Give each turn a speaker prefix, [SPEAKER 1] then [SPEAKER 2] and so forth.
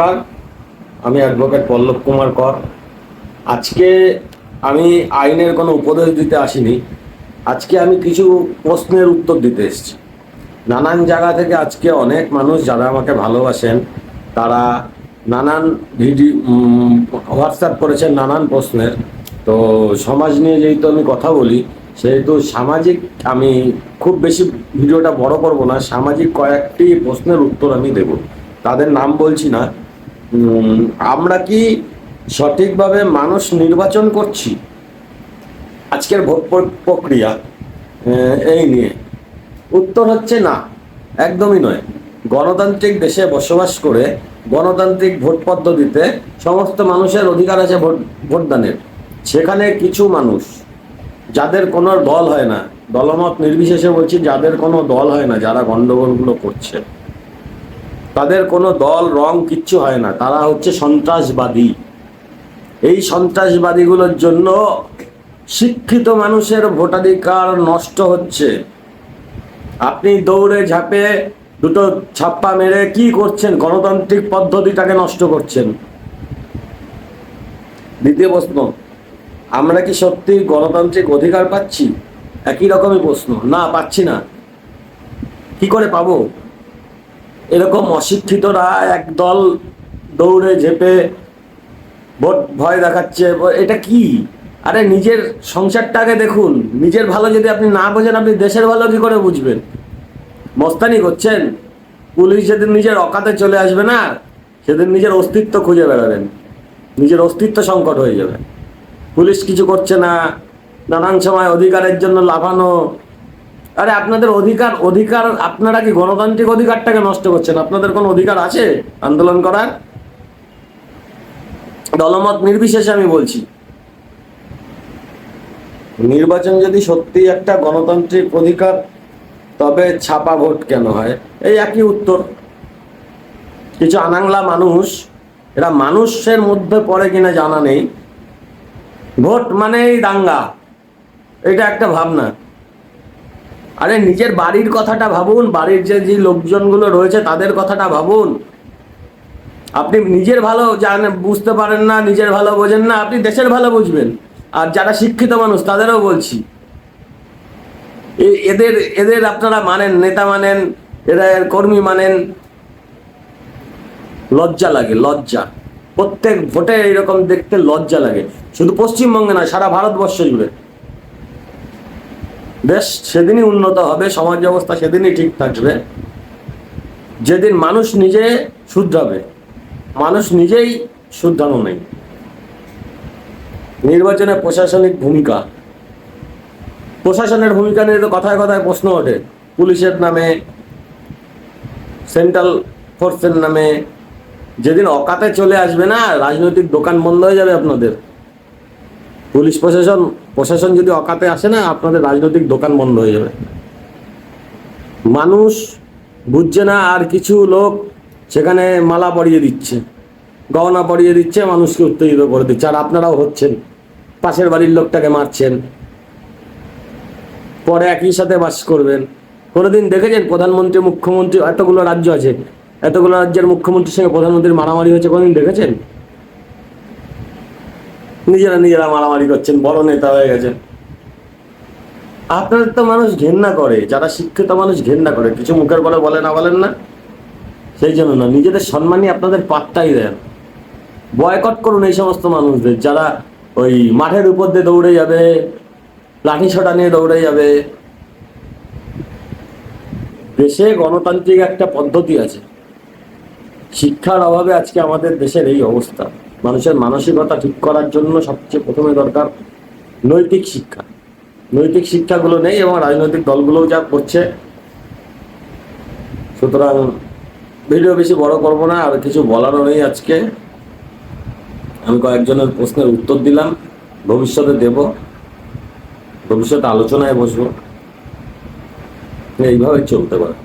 [SPEAKER 1] নমস্কার, আমি অ্যাডভোকেট পল্লব কুমার কর। আজকে আমি আইনের কোনো উপদেশ দিতে আসিনি। আজকে আমি কিছু প্রশ্নের উত্তর দিতে এসেছি। নানান জায়গা থেকে আজকে অনেক মানুষ যারা আমাকে ভালোবাসেন তারা নানান ভিডিও হোয়াটসঅ্যাপ করেছেন নানান প্রশ্নের। তো সমাজ নিয়ে যেহেতু আমি কথা বলি, সেহেতু সামাজিক আমি খুব বেশি ভিডিওটা বড় করব না। সামাজিক কয়েকটি প্রশ্নের উত্তর আমি দেব, তাদের নাম বলছি না। আমরা কি সঠিকভাবে মানুষ নির্বাচন করছি? আজকের ভোট প্রক্রিয়া এই নিয়ে উত্তর হচ্ছে না, একদমই নয়। গণতান্ত্রিক দেশে বসবাস করে গণতান্ত্রিক ভোট পদ্ধতিতে সমস্ত মানুষের অধিকার আছে ভোটদানের। সেখানে কিছু মানুষ যাদের কোনো দল হয় না, দলমত নির্বিশেষে বলছি, যাদের কোনো দল হয় না, যারা গন্ডগোলগুলো করছে তাদের কোনো দল রং কিচ্ছু হয় না, তারা হচ্ছে সন্ত্রাসবাদী। এই সন্ত্রাসবাদীগুলোর জন্য শিক্ষিত মানুষের ভোটাধিকার নষ্ট হচ্ছে। আপনি দৌড়ে ঝাঁপে দুটো ছাপ্পা মেরে কি করছেন? গণতান্ত্রিক পদ্ধতিটাকে নষ্ট করছেন। দ্বিতীয় প্রশ্ন, আমরা কি সত্যি গণতান্ত্রিক অধিকার পাচ্ছি? একই রকমই প্রশ্ন, না পাচ্ছি না। কি করে পাবো? এরকম অশিক্ষিতরা একদল দৌড়ে ঝেপে ভোট ভয় দেখাচ্ছে। এটা কি? আরে নিজের সংসারটাকে দেখুন। নিজের ভালো যদি আপনি না বোঝেন, আপনি দেশের ভালো কি করে বুঝবেন? মস্তানি করছেন। পুলিশ যেদিন নিজের অকাতে চলে আসবে না, সেদিন নিজের অস্তিত্ব খুঁজে বেড়াবেন, নিজের অস্তিত্ব সংকট হয়ে যাবে। পুলিশ কিছু করছে না, নানান সময় অধিকারের জন্য লাফানো। আরে আপনাদের অধিকার আপনারা কি গণতান্ত্রিক অধিকারটাকে নষ্ট করছেন? আপনাদের কোনো অধিকার আছে আন্দোলন করার? দলমত নির্বিশেষে আমি বলছি, নির্বাচন যদি সত্যি একটা গণতান্ত্রিক অধিকার, তবে ছাপা ভোট কেন হয়? এই একই উত্তর। কিছু আনাংলা মানুষ, এরা মানুষের মধ্যে পড়ে কিনা জানা নেই, ভোট মানেই দাঙ্গা, এটা একটা ভাবনা। আরে নিজের বাড়ির কথাটা ভাবুন, বাড়ির যে লোকজনগুলো রয়েছে তাদের কথাটা ভাবুন। আপনি নিজের ভালো জানেন, বুঝতে পারেন না, নিজের ভালো বোঝেন না, আপনি দেশের ভালো বুঝবেন। আর যারা শিক্ষিত মানুষ তাদেরও বলছি, এদের এদের আপনারা মানেন, নেতা মানেন, এরা কর্মী মানেন। লজ্জা লাগে, লজ্জা। প্রত্যেক ভোটে এইরকম দেখতে লজ্জা লাগে। শুধু পশ্চিমবঙ্গে না, সারা ভারতবর্ষ জুড়ে। দেশ সেদিনই উন্নত হবে, সমাজ ব্যবস্থা সেদিনই ঠিক থাকবে যেদিন মানুষ নিজে শুধরাবে। মানুষ নিজেই শুধরানো নেই। নির্বাচনে প্রশাসনিক ভূমিকা, প্রশাসনের ভূমিকা নিয়ে তো কথায় কথায় প্রশ্ন ওঠে। পুলিশের নামে, সেন্ট্রাল ফোর্সের নামে। যেদিন অকাতে চলে আসবে না, রাজনৈতিক দোকান বন্ধ হয়ে যাবে আপনাদের। পুলিশ প্রশাসন যদি অকাতে আসে না, আপনাদের রাজনৈতিক দোকান বন্ধ হয়ে যাবে। মানুষ বুঝছে না, আর কিছু লোক সেখানে মালা পরিয়ে দিচ্ছে, গহনা পরিয়ে দিচ্ছে, মানুষকে উত্তেজিত করে দিচ্ছে। আর আপনারাও হচ্ছেন, পাশের বাড়ির লোকটাকে মারছেন, পরে একই সাথে বাস করবেন। কোনোদিন দেখেছেন প্রধানমন্ত্রী, মুখ্যমন্ত্রী, এতগুলো রাজ্য আছে, এতগুলো রাজ্যের মুখ্যমন্ত্রীর সঙ্গে প্রধানমন্ত্রীর মারামারি হয়েছে? কোনোদিন দেখেছেন? নিজেরা মারামারি করছেন, বড় নেতা হয়ে গেছেন। আপনাদের তো মানুষ ঘেন্না করে, যারা শিক্ষিত মানুষ ঘেন্না করে। কিছু মুখের বলে বলেন না, সেই জন্য না, নিজেদের সম্মানই আপনাদের পাত্তাই দেন। বয়কট করুন এই সমস্ত মানুষদের, যারা ওই মাঠের উপর দিয়ে দৌড়ে যাবে, লাঠি ছোটা নিয়ে দৌড়ে যাবে। দেশে গণতান্ত্রিক একটা পদ্ধতি আছে। শিক্ষার অভাবে আজকে আমাদের দেশের এই অবস্থা। মানুষের মানসিকতা ঠিক করার জন্য সবচেয়ে প্রথমে দরকার নৈতিক শিক্ষা। নৈতিক শিক্ষাগুলো নেই, এবং রাজনৈতিক দলগুলোও যা করছে। সুতরাং ভিডিও বেশি বড় করব না, আর কিছু বলারও নেই আজকে। আমি কয়েকজনের প্রশ্নের উত্তর দিলাম, ভবিষ্যতে দেব, ভবিষ্যতে আলোচনায় বসবো। এইভাবে চলতে পারে।